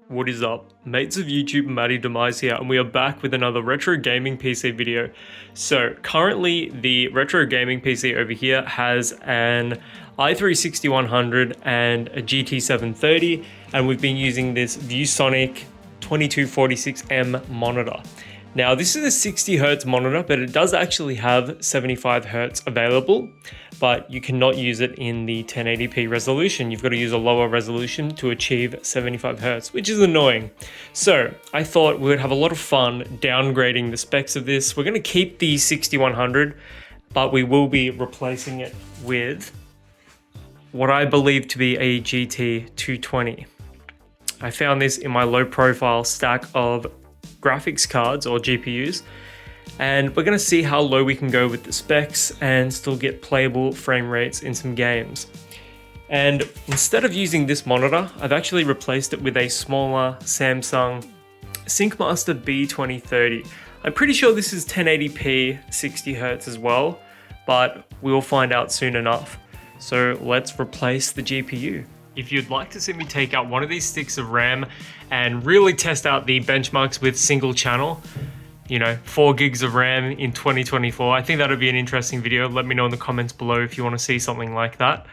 What is up? Mates of YouTube, Matty Demise here, and we are back with another retro gaming PC video. So currently the retro gaming PC over here has an i3-6100 and a GT730, and we've been using this ViewSonic 2246M monitor. Now this is a 60 Hz monitor, but it does actually have 75 Hz available, but you cannot use it in the 1080p resolution. You've got to use a lower resolution to achieve 75 Hz, which is annoying. So I thought we would have a lot of fun downgrading the specs of this. We're going to keep the 6100, but we will be replacing it with what I believe to be a GT220. I found this in my low profile stack of graphics cards or GPUs, and we're going to see how low we can go with the specs and still get playable frame rates in some games. And instead of using this monitor, I've actually replaced it with a smaller Samsung SyncMaster B2030. I'm pretty sure this is 1080p 60 Hz as well, but we'll find out soon enough. So let's replace the GPU. If you'd like to see me take out one of these sticks of RAM and really test out the benchmarks with single channel, 4 gigs of RAM in 2024, I think that would be an interesting video. Let me know in the comments below if you want to see something like that.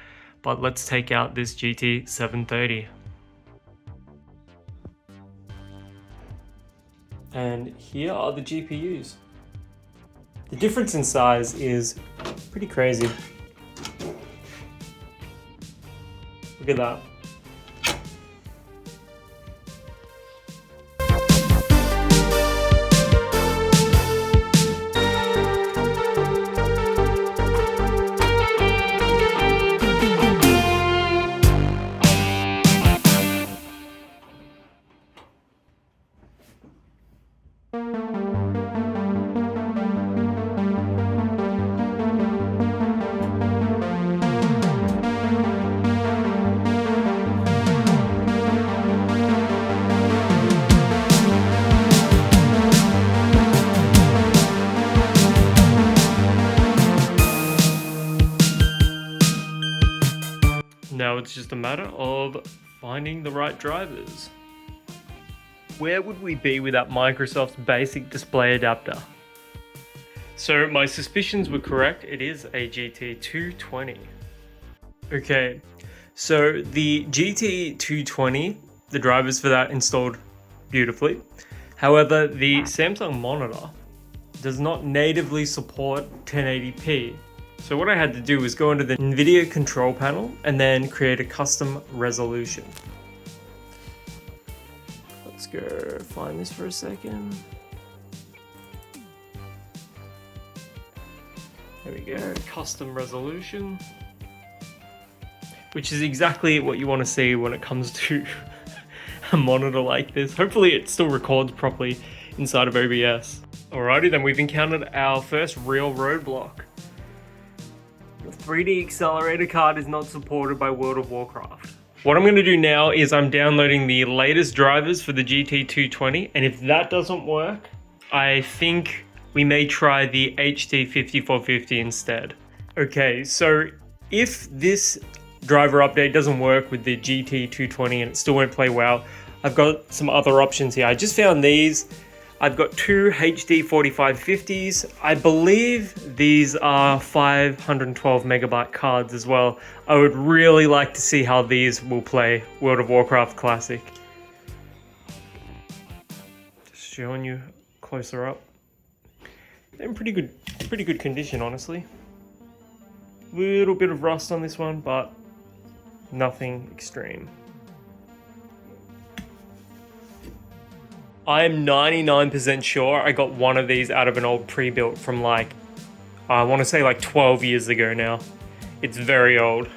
But let's take out this GT730. And here are the GPUs. The difference in size is pretty crazy. Look at that. Now it's just a matter of finding the right drivers. Where would we be without Microsoft's basic display adapter? So my suspicions were correct, it is a GT220. Okay, so the GT220, the drivers for that installed beautifully. However, the Samsung monitor does not natively support 1080p. So what I had to do was go into the NVIDIA control panel and then create a custom resolution. Let's go find this for a second. There we go, custom resolution. Which is exactly what you want to see when it comes to a monitor like this. Hopefully it still records properly inside of OBS. Alrighty then, we've encountered our first real roadblock. The 3D accelerator card is not supported by World of Warcraft. What I'm going to do now is I'm downloading the latest drivers for the GT220, and if that doesn't work, I think we may try the HD5450 instead. Okay, so if this driver update doesn't work with the GT220 and it still won't play well, I've got some other options here. I just found these. I've got two HD 4550s. I believe these are 512 megabyte cards as well. I would really like to see how these will play World of Warcraft Classic. Just showing you closer up. They're in pretty good condition, honestly. Little bit of rust on this one, but nothing extreme. I'm 99% sure I got one of these out of an old pre-built from I want to say 12 years ago now. It's very old.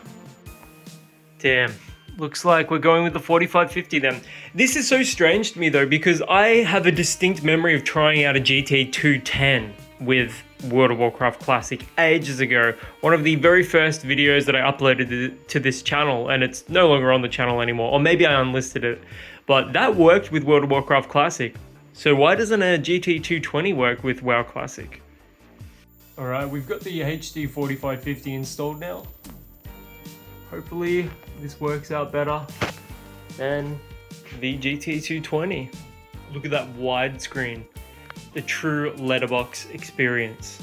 Damn, looks like we're going with the 4550 then. This is so strange to me though, because I have a distinct memory of trying out a GT210 with World of Warcraft Classic ages ago. One of the very first videos that I uploaded to this channel, and it's no longer on the channel anymore, or maybe I unlisted it. But that worked with World of Warcraft Classic. So why doesn't a GT220 work with WoW Classic? Alright, we've got the HD 4550 installed now. Hopefully this works out better than the GT 220. Look at that widescreen, the true letterbox experience.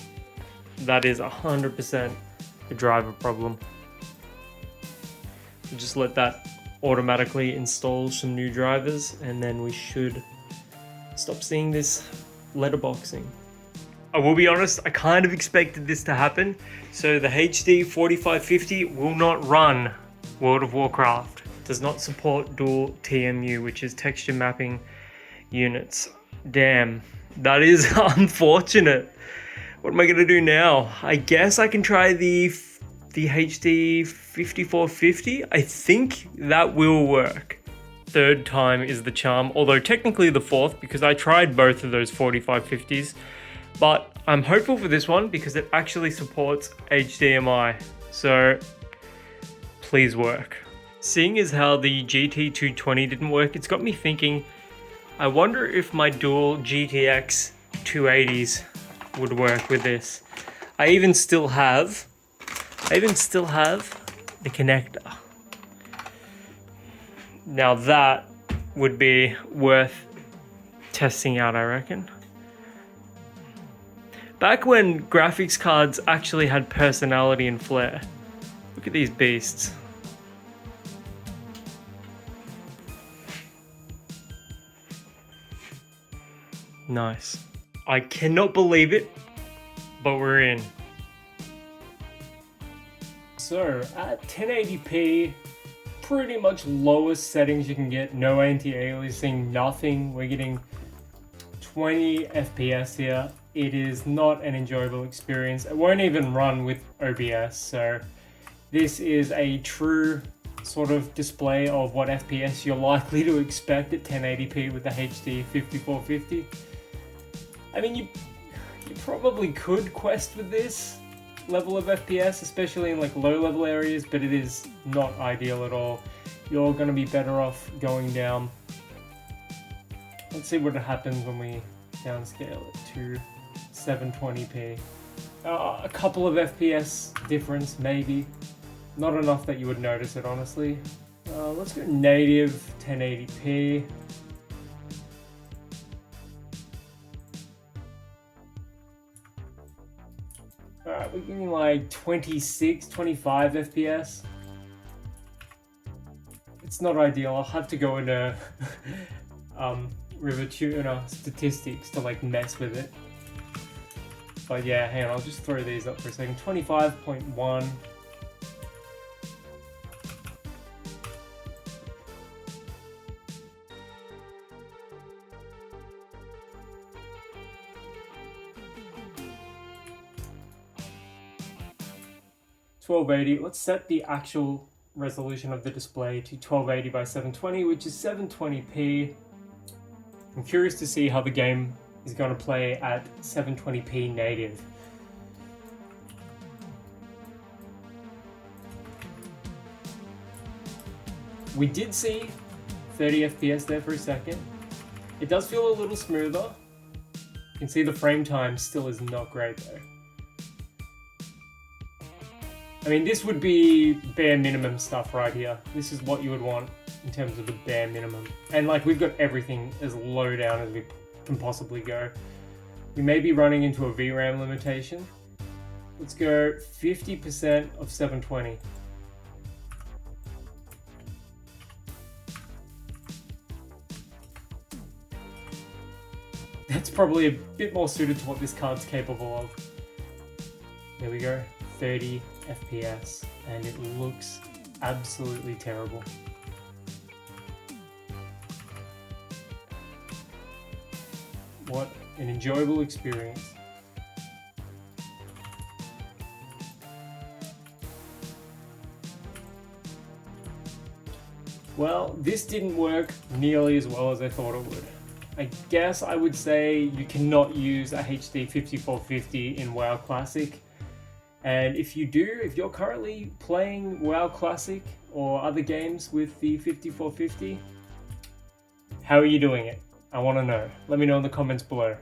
That is 100% the driver problem. Just let that automatically install some new drivers, and then we should stop seeing this letterboxing. I will be honest, I kind of expected this to happen. So the HD 4550 will not run World of Warcraft. It does not support dual TMU, which is texture mapping units. Damn, that is unfortunate. What am I gonna do now? I guess I can try the HD 5450. I think that will work. Third time is the charm, although technically the fourth, because I tried both of those 4550s. But I'm hopeful for this one because it actually supports HDMI. So please work. Seeing as how the GT 220 didn't work, it's got me thinking, I wonder if my dual GTX 280s would work with this. I even still have the connector. Now that would be worth testing out, I reckon. Back when graphics cards actually had personality and flair. Look at these beasts. Nice. I cannot believe it, but we're in. So at 1080p, pretty much lowest settings you can get, no anti-aliasing, nothing. We're getting 20 FPS here. It is not an enjoyable experience. It won't even run with OBS, so this is a true sort of display of what FPS you're likely to expect at 1080p with the HD 5450. I mean, you probably could quest with this level of FPS, especially in like low level areas, but it is not ideal at all. You're going to be better off going down. Let's see what happens when we downscale it to 720p. A couple of FPS difference, maybe. Not enough that you would notice it, honestly. Let's go native 1080p. Alright, we're getting like 26, 25 FPS. It's not ideal. I'll have to go into River Tuner statistics to like mess with it. But yeah, hang on, I'll just throw these up for a second. 25.1. $1280. Let's set the actual resolution of the display to 1280 by 720, which is 720p. I'm curious to see how the game is going to play at 720p native. We did see 30 FPS there for a second. It does feel a little smoother. You can see the frame time still is not great though. I mean, this would be bare minimum stuff right here. This is what you would want in terms of the bare minimum. And like, we've got everything as low down as we can possibly go. We may be running into a VRAM limitation. Let's go 50% of 720. That's probably a bit more suited to what this card's capable of. There we go, 30 FPS, and it looks absolutely terrible. What an enjoyable experience. Well, this didn't work nearly as well as I thought it would. I guess I would say you cannot use a HD 5450 in WoW Classic. And if you're currently playing WoW Classic or other games with the 5450, how are you doing it? I want to know. Let me know in the comments below.